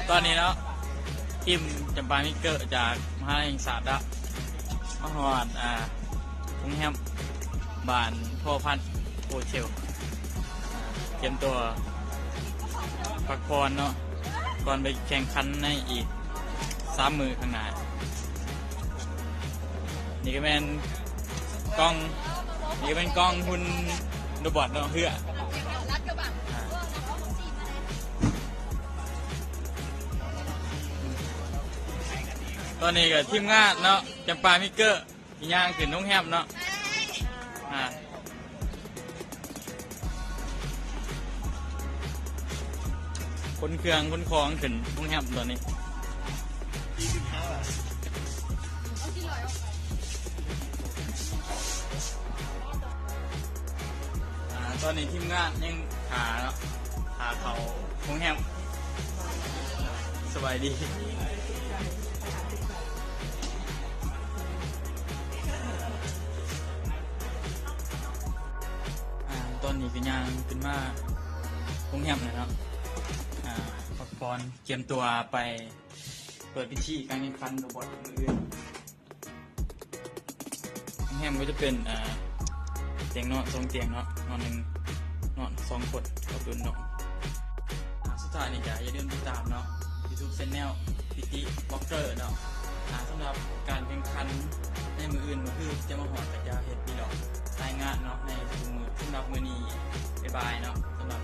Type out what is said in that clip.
ตอนนี้เนาะทีมจำปามิเกอร์จากมหาวิทยาลัยศาสตร์มาฮอดกรุงเทพบ้านพ่อพันธุ์โฮเชลเตรียมตัวพักผ่อนเนาะก่อนไปแข่งขันในอีก3 มื้อข้างหน้านี่ก็เป็นกล้องหุ่นโรบอทเนาะเพื่อตอนนี้ก็ทีมงานเนาะจำปามิเกอร์ย่างขึ้นน้องแฮมเนาะคนเครื่องคนคลองขึ้นน้องแฮมตอนนี้ตอนนี้ทีมงานยังขาเนาะขาเขาน้องแฮมสบายดีตอนนี้ก็ย่างขึ้นมาโรงแรมเลยเนาะพักผ่อนเตรียมตัวไปเปิดพิธีการแข่งขันโรบอทมืออื่นโรงแรมก็จะเป็นเตียงนอน2 เตียงเนาะนอน1นอน2 คนกับดุนเนาะสุดท้ายนี่อย่าลืมติดตามเนาะ YouTube Channel พิธีบล็อกเกอร์เนาะสำหรับการแข่งขันในมืออื่นก็คือจะมาหอดกับยาเฮ็ดปีหลอกรายงานเนาะในทุกมือสำหรับมือนี้บ๊ายบายเนาะสำหรับ